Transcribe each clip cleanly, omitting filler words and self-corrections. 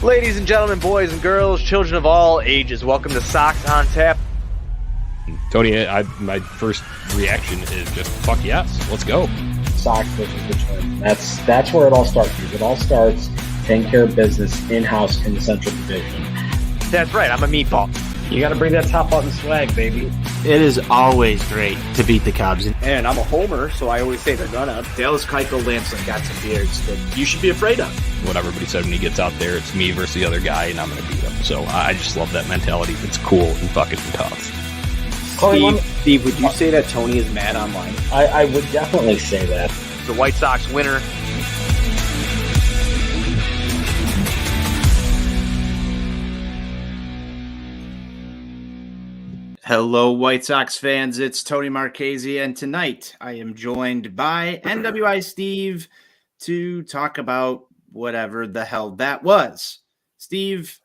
Ladies and gentlemen, boys and girls, children of all ages, welcome to Sox On Tap. Tony, my first reaction is just, fuck yes, let's go. Sox versus the Twins. That's where it all starts. It all starts taking care of business in-house in the Central Division. That's right, I'm a meatball. You got to bring that top button swag, baby. It is always great to beat the Cubs. And I'm a homer, so I always say they're gonna. Dallas Keuchel, Lamson got some beards that you should be afraid of. What everybody said when he gets out there, it's me versus the other guy, and I'm going to beat him. So I just love that mentality. It's cool and fucking tough. Steve, would you say that Tony is mad online? I would definitely say that. The White Sox winner. Hello, White Sox fans. It's Tony Marchese, and tonight I am joined by NWI Steve to talk about whatever the hell that was. Steve,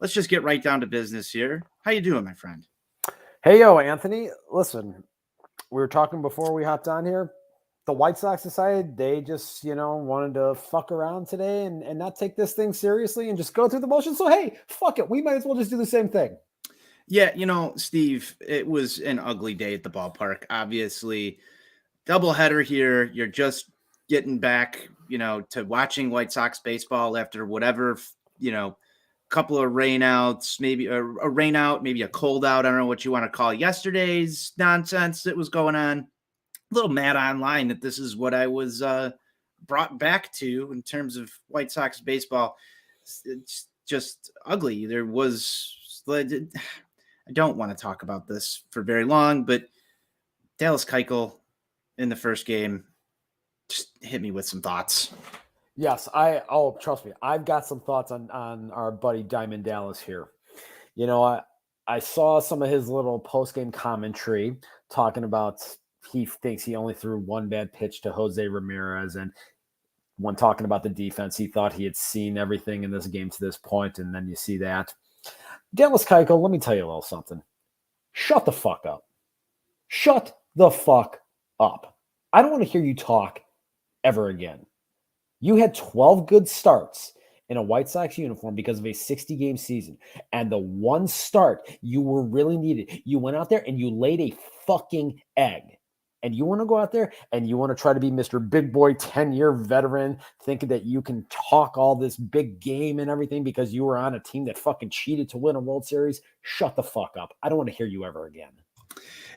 let's just get right down to business here. How you doing, my friend? Hey, yo, Anthony. Listen, we were talking before we hopped on here. The White Sox decided they just, wanted to fuck around today and not take this thing seriously and just go through the motions. So, hey, fuck it. We might as well just do the same thing. Yeah, Steve, it was an ugly day at the ballpark. Obviously, doubleheader here. You're just getting back, to watching White Sox baseball after whatever, couple of rainouts, maybe a rain out, maybe a cold out. I don't know what you want to call yesterday's nonsense that was going on. A little mad online that this is what I was brought back to in terms of White Sox baseball. It's just ugly. There was... I don't want to talk about this for very long, but Dallas Keuchel in the first game just hit me with some thoughts. Yes, trust me, I've got some thoughts on our buddy Diamond Dallas here. I saw some of his little post-game commentary talking about he thinks he only threw one bad pitch to Jose Ramirez, and when talking about the defense, he thought he had seen everything in this game to this point, and then you see that. Dallas Keuchel, let me tell you a little something. Shut the fuck up. Shut the fuck up. I don't want to hear you talk ever again. You had 12 good starts in a White Sox uniform because of a 60-game season. And the one start you were really needed, you went out there and you laid a fucking egg. And you want to go out there and you want to try to be Mr. Big Boy 10-year veteran, thinking that you can talk all this big game and everything because you were on a team that fucking cheated to win a World Series. Shut the fuck up. I don't want to hear you ever again.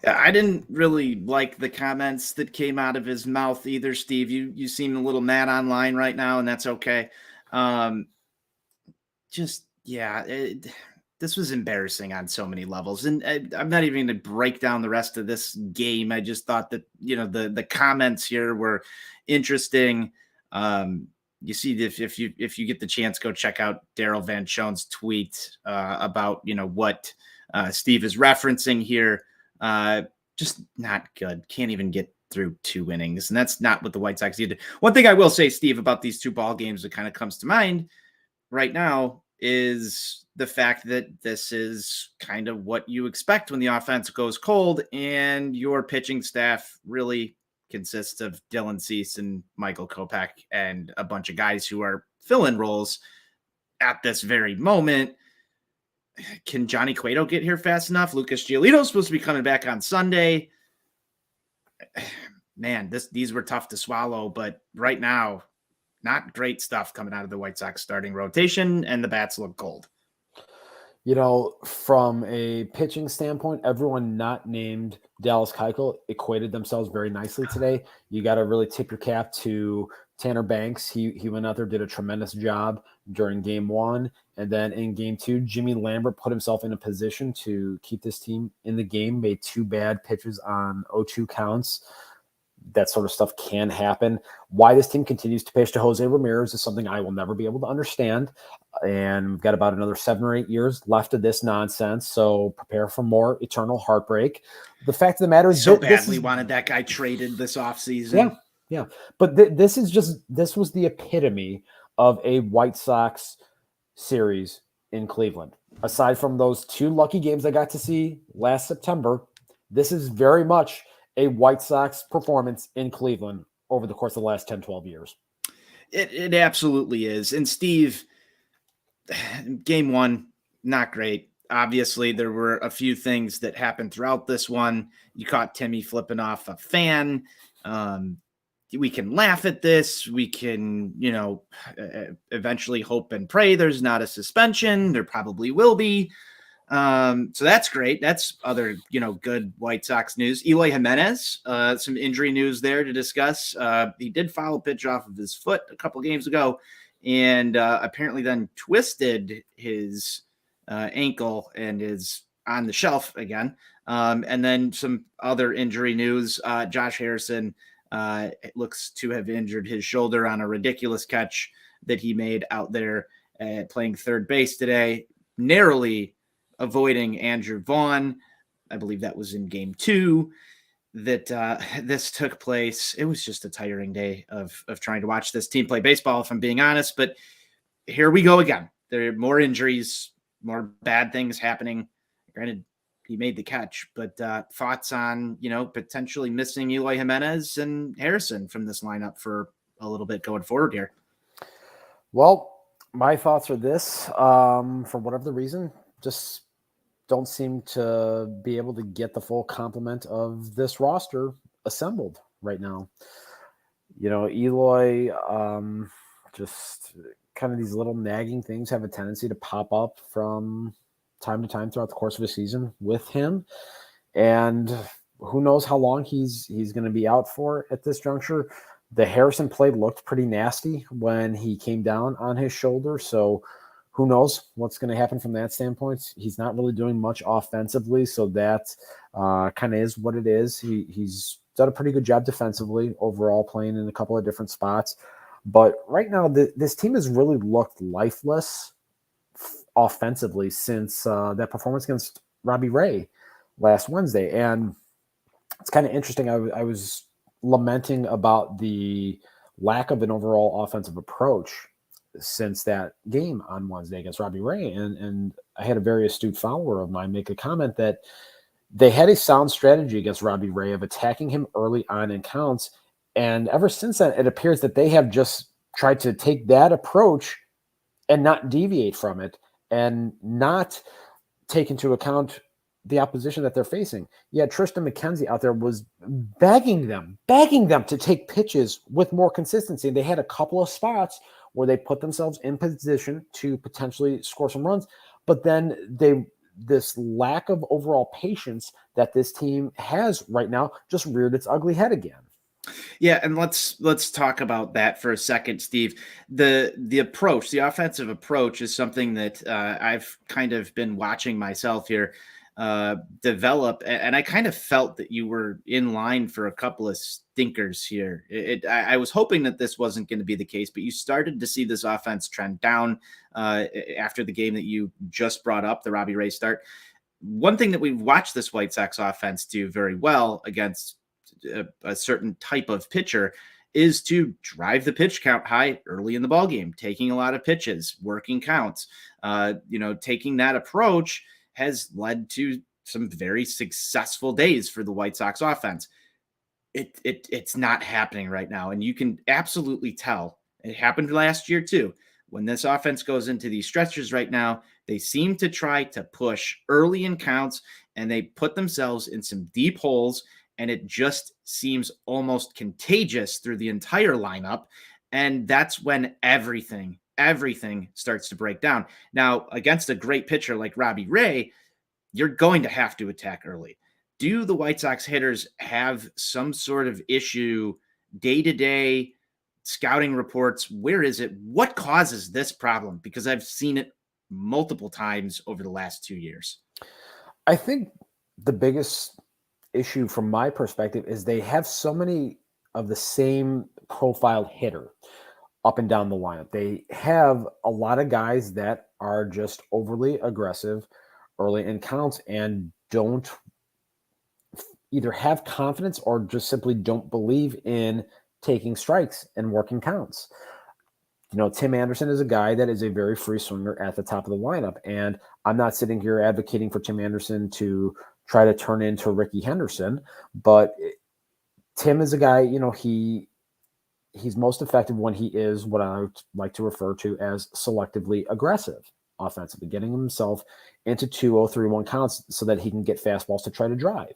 I didn't really like the comments that came out of his mouth either, Steve. You seem a little mad online right now, and that's okay. This was embarrassing on so many levels. And I'm not even going to break down the rest of this game. I just thought that, the comments here were interesting. You see, if you get the chance, go check out Daryl Van Schoen's tweet about, what Steve is referencing here. Just not good. Can't even get through 2 innings. And that's not what the White Sox did. One thing I will say, Steve, about these 2 ball games that kind of comes to mind right now is the fact that this is kind of what you expect when the offense goes cold and your pitching staff really consists of Dylan Cease and Michael Kopech and a bunch of guys who are fill-in roles at this very moment. Can Johnny Cueto get here fast enough? Lucas Giolito's supposed to be coming back on Sunday. Man, these were tough to swallow, but right now, not great stuff coming out of the White Sox starting rotation, and the bats look cold. From a pitching standpoint, everyone not named Dallas Keuchel equated themselves very nicely today. You got to really tip your cap to Tanner Banks. He went out there, did a tremendous job during game 1. And then in game 2, Jimmy Lambert put himself in a position to keep this team in the game, made 2 bad pitches on 0-2 counts. That sort of stuff can happen. Why this team continues to pitch to Jose Ramirez is something I will never be able to understand. And we've got about another 7 or 8 years left of this nonsense. So prepare for more eternal heartbreak. The fact of the matter is, so badly wanted that guy traded this offseason. Yeah. But this was the epitome of a White Sox series in Cleveland. Aside from those 2 lucky games I got to see last September, this is very much a White Sox performance in Cleveland over the course of the last 10, 12 years. It absolutely is. And Steve, game one, not great. Obviously, there were a few things that happened throughout this one. You caught Timmy flipping off a fan. We can laugh at this. We can, eventually hope and pray there's not a suspension. There probably will be. So that's great. That's other, good White Sox news. Eloy Jimenez, some injury news there to discuss. He did foul a pitch off of his foot a couple games ago, and apparently then twisted his ankle and is on the shelf again. And then some other injury news. Josh Harrison looks to have injured his shoulder on a ridiculous catch that he made out there playing third base today, narrowly avoiding Andrew Vaughn. I believe that was in game 2 that this took place. It was just a tiring day of trying to watch this team play baseball, if I'm being honest. But here we go again. There are more injuries, more bad things happening. Granted, he made the catch, but thoughts on, potentially missing Eloy Jimenez and Harrison from this lineup for a little bit going forward here? Well, my thoughts are this, for whatever the reason, just don't seem to be able to get the full complement of this roster assembled right now. Eloy, just kind of these little nagging things have a tendency to pop up from time to time throughout the course of a season with him. And who knows how long he's going to be out for at this juncture. The Harrison play looked pretty nasty when he came down on his shoulder. So who knows what's going to happen from that standpoint. He's not really doing much offensively. So that kind of is what it is. He's done a pretty good job defensively overall, playing in a couple of different spots. But right now, this team has really looked lifeless offensively since that performance against Robbie Ray last Wednesday. And it's kind of interesting. I was lamenting about the lack of an overall offensive approach since that game on Wednesday against Robbie Ray. And I had a very astute follower of mine make a comment that they had a sound strategy against Robbie Ray of attacking him early on in counts. And ever since then, it appears that they have just tried to take that approach and not deviate from it and not take into account the opposition that they're facing. Yeah, Tristan McKenzie out there was begging them to take pitches with more consistency. They had a couple of spots where they put themselves in position to potentially score some runs, but then this lack of overall patience that this team has right now just reared its ugly head again. Yeah, and let's talk about that for a second, Steve. The approach, the offensive approach, is something that I've kind of been watching myself here develop, and I kind of felt that you were in line for a couple of stinkers here. I was hoping that this wasn't going to be the case, but you started to see this offense trend down after the game that you just brought up, the Robbie Ray start. One thing that we've watched this White Sox offense do very well against a certain type of pitcher is to drive the pitch count high early in the ball game, taking a lot of pitches, working counts. Taking that approach has led to some very successful days for the White Sox offense. It's not happening right now, and you can absolutely tell. It happened last year too. When this offense goes into these stretches right now, they seem to try to push early in counts, and they put themselves in some deep holes. And it just seems almost contagious through the entire lineup. And that's when everything starts to break down. Now, against a great pitcher like Robbie Ray, you're going to have to attack early. Do the White Sox hitters have some sort of issue day-to-day scouting reports? Where is it? What causes this problem? Because I've seen it multiple times over the last 2 years. I think the biggest issue from my perspective is they have so many of the same profile hitter up and down the lineup. They have a lot of guys that are just overly aggressive early in counts and don't either have confidence or just simply don't believe in taking strikes and working counts. Tim Anderson is a guy that is a very free swinger at the top of the lineup. And I'm not sitting here advocating for Tim Anderson to try to turn into Ricky Henderson, but Tim is a guy, he's most effective when he is what I like to refer to as selectively aggressive. offensively, getting himself into 2-0-3-1 counts so that he can get fastballs to try to drive.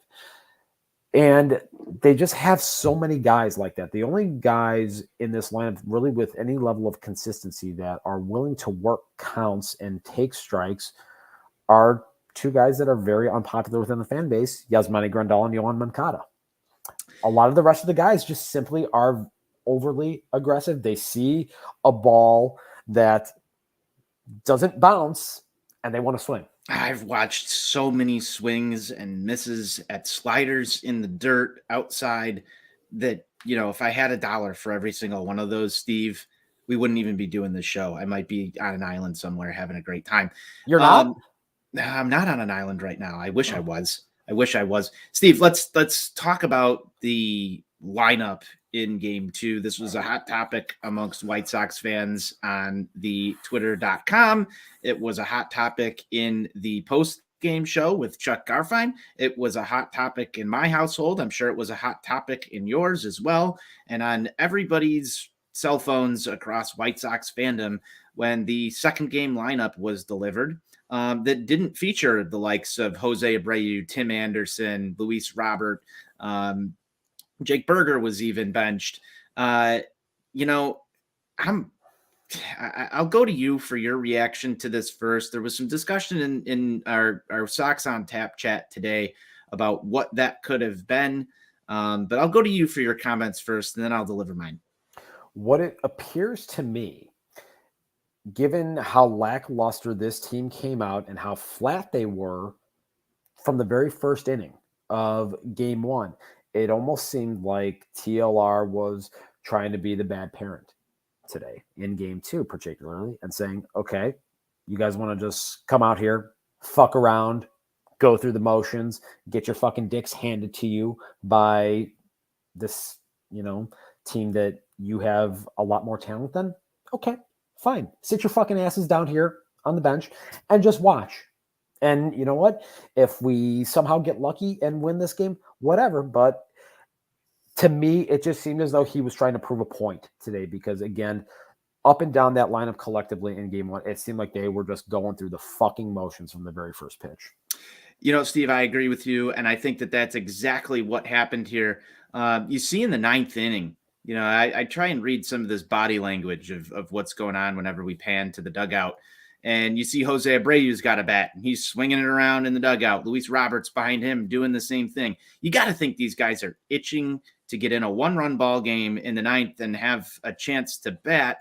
And they just have so many guys like that. The only guys in this lineup really with any level of consistency that are willing to work counts and take strikes are two guys that are very unpopular within the fan base, Yasmani Grandal and Yohan Moncada. A lot of the rest of the guys just simply are overly aggressive. They see a ball that doesn't bounce and they want to swing. I've watched so many swings and misses at sliders in the dirt outside that, if I had $1 for every single one of those, Steve, we wouldn't even be doing this show. I might be on an island somewhere having a great time. You're not? I'm not on an island right now. I wish I was. Steve, let's talk about the lineup in game 2. This was a hot topic amongst White Sox fans on the twitter.com. It was a hot topic in the post-game show with Chuck Garfien. It was a hot topic in my household. I'm sure it was a hot topic in yours as well. And on everybody's cell phones across White Sox fandom when the second game lineup was delivered. That didn't feature the likes of Jose Abreu, Tim Anderson, Luis Robert, Jake Berger was even benched. I'll go to you for your reaction to this first. There was some discussion in our Sox on Tap chat today about what that could have been. But I'll go to you for your comments first, and then I'll deliver mine. What it appears to me, given how lackluster this team came out and how flat they were from the very first inning of game 1, it almost seemed like TLR was trying to be the bad parent today in game 2, particularly, and saying, okay, you guys want to just come out here, fuck around, go through the motions, get your fucking dicks handed to you by this, team that you have a lot more talent than? Okay, fine. Sit your fucking asses down here on the bench and just watch. And you know what? If we somehow get lucky and win this game, whatever. But to me, it just seemed as though he was trying to prove a point today because, again, up and down that lineup collectively in game 1, it seemed like they were just going through the fucking motions from the very first pitch. Steve, I agree with you. And I think that that's exactly what happened here. You see in the 9th inning, I try and read some of this body language of what's going on whenever we pan to the dugout. And you see Jose Abreu's got a bat, and he's swinging it around in the dugout. Luis Roberts behind him doing the same thing. You got to think these guys are itching to get in a 1-run ball game in the 9th and have a chance to bat.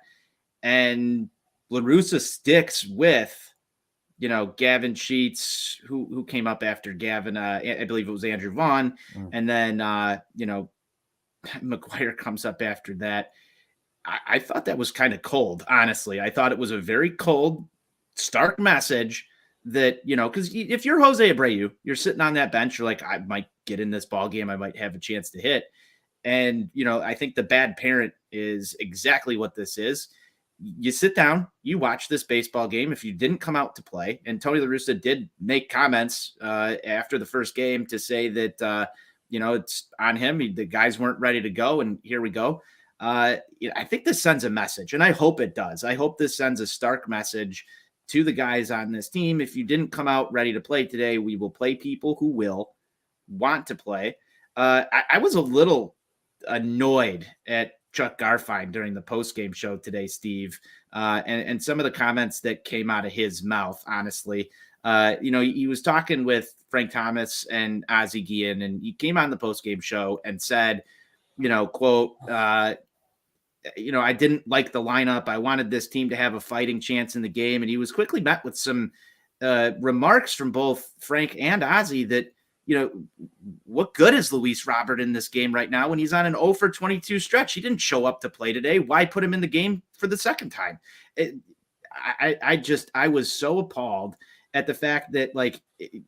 And La Russa sticks with, Gavin Sheets, who came up after Gavin. I believe it was Andrew Vaughn. And then, McGuire comes up after that. I thought that was kind of cold, honestly. I thought it was a very cold, stark message that, because if you're Jose Abreu, you're sitting on that bench, you're like, I might get in this ball game. I might have a chance to hit. And, I think the bad parent is exactly what this is. You sit down, you watch this baseball game. If you didn't come out to play, and Tony La Russa did make comments after the first game to say that, it's on him. The guys weren't ready to go, and here we go. I think this sends a message, and I hope it does. I hope this sends a stark message to the guys on this team. If you didn't come out ready to play today, we will play people who will want to play. I was a little annoyed at Chuck Garfien during the post-game show today, Steve, and some of the comments that came out of his mouth, honestly. He was talking with Frank Thomas and Ozzie Guillen, and he came on the post-game show and said, quote, I didn't like the lineup. I wanted this team to have a fighting chance in the game. And he was quickly met with some remarks from both Frank and Ozzie that, what good is Luis Robert in this game right now when he's on an 0 for 22 stretch? He didn't show up to play today. Why put him in the game for the second time? I was so appalled at the fact that,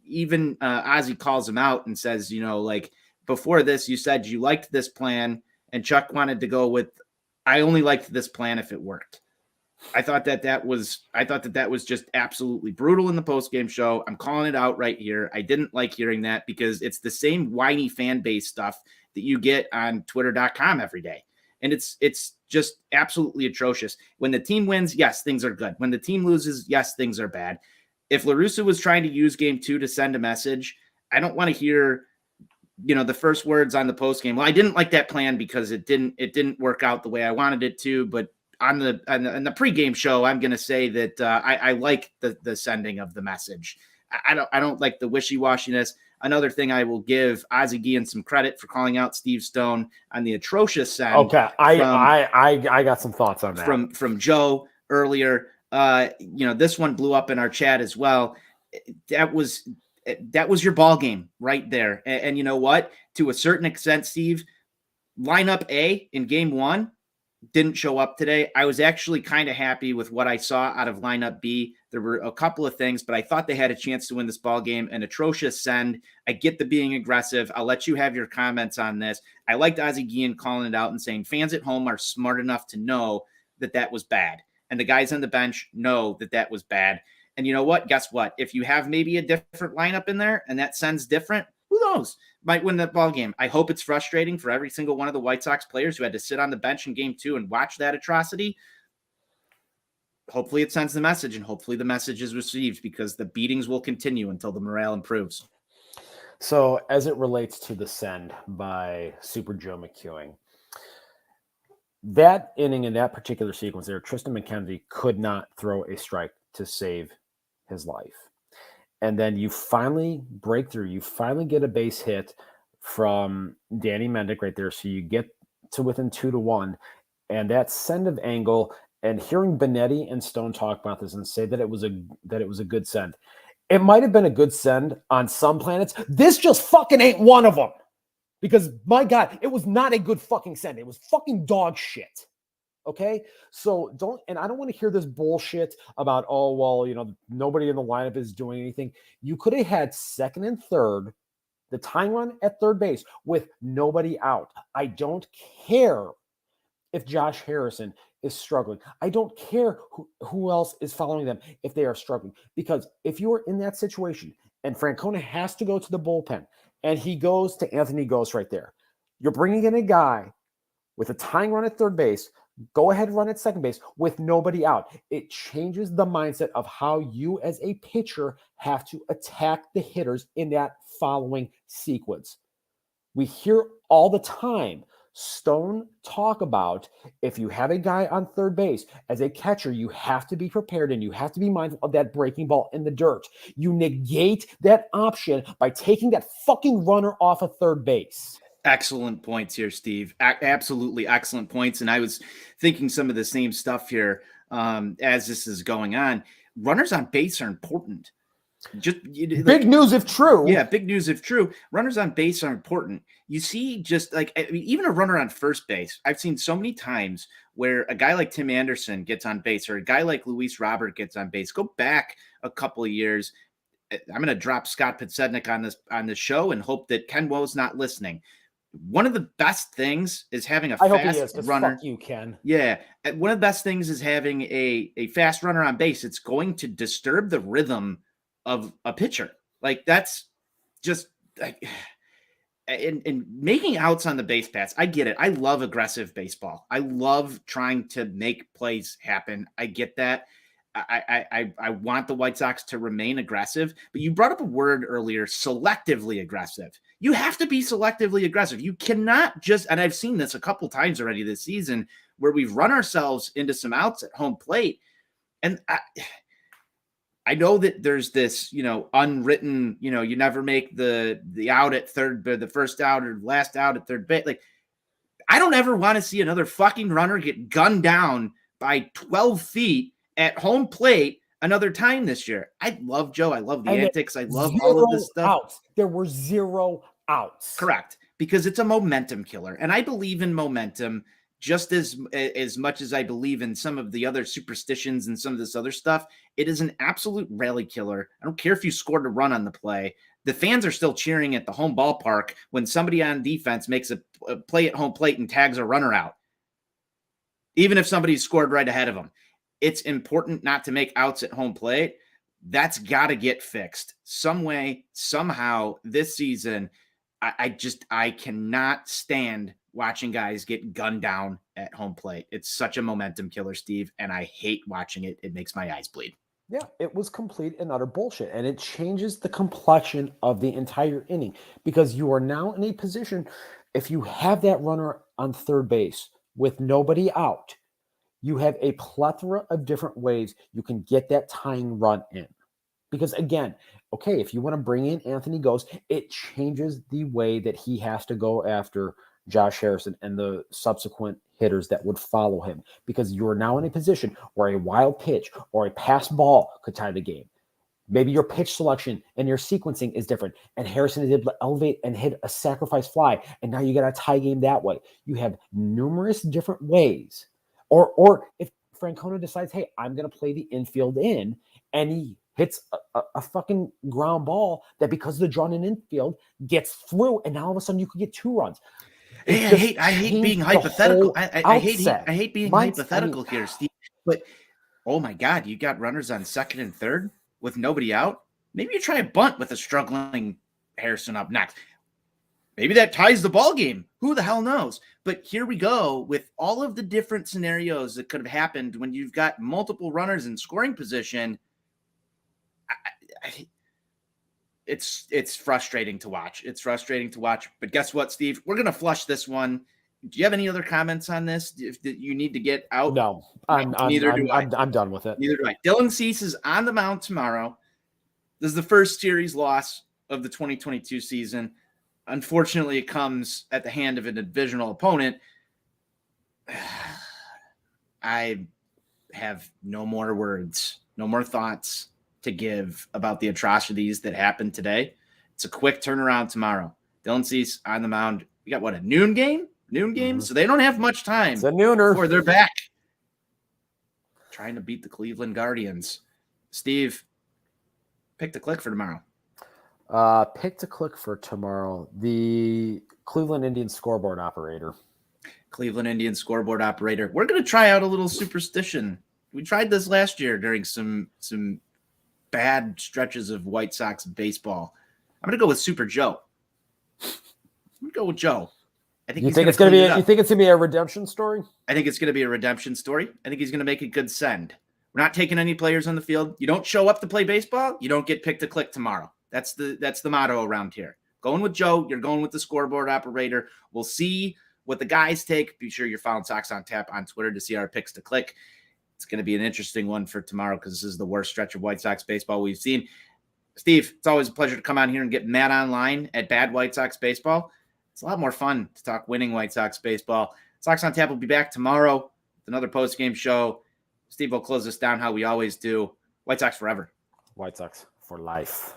even Ozzie calls him out and says, before this, you said you liked this plan, and Chuck wanted to go with, I only liked this plan if it worked. I thought that was just absolutely brutal in the postgame show. I'm calling it out right here. I didn't like hearing that because it's the same whiny fan base stuff that you get on twitter.com every day. And it's just absolutely atrocious. When the team wins, yes, things are good. When the team loses, yes, things are bad. If La Russa was trying to use game 2 to send a message, I don't want to hear, the first words on the post game. Well, I didn't like that plan because it didn't work out the way I wanted it to. But on the pregame show, I'm going to say that I like the sending of the message. I don't like the wishy-washiness. Another thing I will give Ozzie Guillen some credit for calling out Steve Stone on the atrocious send. Okay, I got some thoughts on that from Joe earlier. This one blew up in our chat as well. That was your ball game right there. And you know what? To a certain extent, Steve, lineup A in game 1 didn't show up today. I was actually kind of happy with what I saw out of lineup B. There were a couple of things, but I thought they had a chance to win this ball game. An atrocious send. I get the being aggressive. I'll let you have your comments on this. I liked Ozzie Guillen calling it out and saying fans at home are smart enough to know that was bad. And the guys on the bench know that was bad. And you know what? Guess what? If you have maybe a different lineup in there and that sends different, who knows? Might win that ball game. I hope it's frustrating for every single one of the White Sox players who had to sit on the bench in game 2 and watch that atrocity. Hopefully it sends the message, and hopefully the message is received, because the beatings will continue until the morale improves. So as it relates to the send by Super Joe McEwing, that inning in that particular sequence there, Tristan McKenzie could not throw a strike to save his life. And then you finally break through. You finally get a base hit from Danny Mendick right there. So you get to within 2-1. And that send of angle, and hearing Benetti and Stone talk about this and say that it was a good send. It might have been a good send on some planets. This just fucking ain't one of them. Because, my God, it was not a good fucking send. It was fucking dog shit. Okay? So I don't want to hear this bullshit about, nobody in the lineup is doing anything. You could have had second and third, the tying run at third base with nobody out. I don't care if Josh Harrison is struggling. I don't care who else is following them if they are struggling. Because if you are in that situation and Francona has to go to the bullpen and he goes to Anthony Ghost right there, you're bringing in a guy with a tying run at third base, go ahead and run at second base with nobody out. It changes the mindset of how you as a pitcher have to attack the hitters in that following sequence. We hear all the time Stone talk about, if you have a guy on third base as a catcher, you have to be prepared and you have to be mindful of that breaking ball in the dirt. You negate that option by taking that fucking runner off of third base. Excellent points here, Steve. Absolutely excellent points. And I was thinking some of the same stuff here as this is going on. Runners on base are important. Big news if true. Yeah, big news if true. Runners on base are important. You see, even a runner on first base. I've seen so many times where a guy like Tim Anderson gets on base, or a guy like Luis Robert gets on base. Go back a couple of years. I'm going to drop Scott Podsednik on this show and hope that Ken Woe's not listening. One of the best things is having a fast runner. Fuck you, Ken. Yeah. One of the best things is having a fast runner on base. It's going to disturb the rhythm of a pitcher. Like, that's just like, and making outs on the base paths. I get it. I love aggressive baseball. I love trying to make plays happen. I get that. I want the White Sox to remain aggressive, but you brought up a word earlier, selectively aggressive. You have to be selectively aggressive. You cannot just, and I've seen this a couple times already this season, where we've run ourselves into some outs at home plate. And I know that there's this, unwritten, you never make the out at third, the first out or last out at third base. Like, I don't ever want to see another fucking runner get gunned down by 12 feet at home plate another time this year. I love Joe. I love the antics. I love all of this stuff. Outs. There were 0 outs. Correct. Because it's a momentum killer. And I believe in momentum just as much as I believe in some of the other superstitions and some of this other stuff. It is an absolute rally killer. I don't care if you scored a run on the play. The fans are still cheering at the home ballpark when somebody on defense makes a play at home plate and tags a runner out, even if somebody scored right ahead of them. It's important not to make outs at home plate. That's got to get fixed some way, somehow this season. I cannot stand watching guys get gunned down at home plate. It's such a momentum killer, Steve, and I hate watching it. It makes my eyes bleed. Yeah, it was complete and utter bullshit. And it changes the complexion of the entire inning because you are now in a position, if you have that runner on third base with nobody out, you have a plethora of different ways you can get that tying run in. Because again, okay, if you want to bring in Anthony Ghost, it changes the way that he has to go after Josh Harrison and the subsequent hitters that would follow him, because you're now in a position where a wild pitch or a pass ball could tie the game. Maybe your pitch selection and your sequencing is different, and Harrison is able to elevate and hit a sacrifice fly, and now you got a tie game that way. You have numerous different ways. Or if Francona decides, hey, I'm going to play the infield in, and he hits a fucking ground ball that, because of the drawn in infield, gets through, and now all of a sudden you could get 2 runs. Hey, I hate being hypothetical. I hate being hypothetical here, Steve. But oh my God, you got runners on second and third with nobody out. Maybe you try a bunt with a struggling Harrison up next. Maybe that ties the ball game. Who the hell knows? But here we go with all of the different scenarios that could have happened when you've got multiple runners in scoring position. It's frustrating to watch. It's frustrating to watch. But guess what, Steve? We're going to flush this one. Do you have any other comments on this that you need to get out? No, Neither do I. I'm done with it. Neither do I. Dylan Cease is on the mound tomorrow. This is the first series loss of the 2022 season. Unfortunately, it comes at the hand of a divisional opponent. I have no more words, no more thoughts to give about the atrocities that happened today. It's a quick turnaround tomorrow. Dylan Cease on the mound. We got what, a noon game? Mm-hmm. So they don't have much time it's a nooner before they're back trying to beat the Cleveland Guardians. Steve, pick the click for tomorrow. Pick to click for tomorrow. The Cleveland Indians scoreboard operator. Cleveland Indians scoreboard operator. We're going to try out a little superstition. We tried this last year during some bad stretches of White Sox baseball. I'm going to go with Super Joe. I'm going to go with Joe. I think you think it's going to be a redemption story? I think it's going to be a redemption story. I think he's going to make a good send. We're not taking any players on the field. You don't show up to play baseball, you don't get picked to click tomorrow. That's the motto around here. Going with Joe, you're going with the scoreboard operator. We'll see what the guys take. Be sure you're following Sox on Tap on Twitter to see our picks to click. It's going to be an interesting one for tomorrow because this is the worst stretch of White Sox baseball we've seen. Steve, it's always a pleasure to come on here and get mad online at bad White Sox baseball. It's a lot more fun to talk winning White Sox baseball. Sox on Tap will be back tomorrow with another post-game show. Steve will close us down how we always do. White Sox forever. White Sox for life.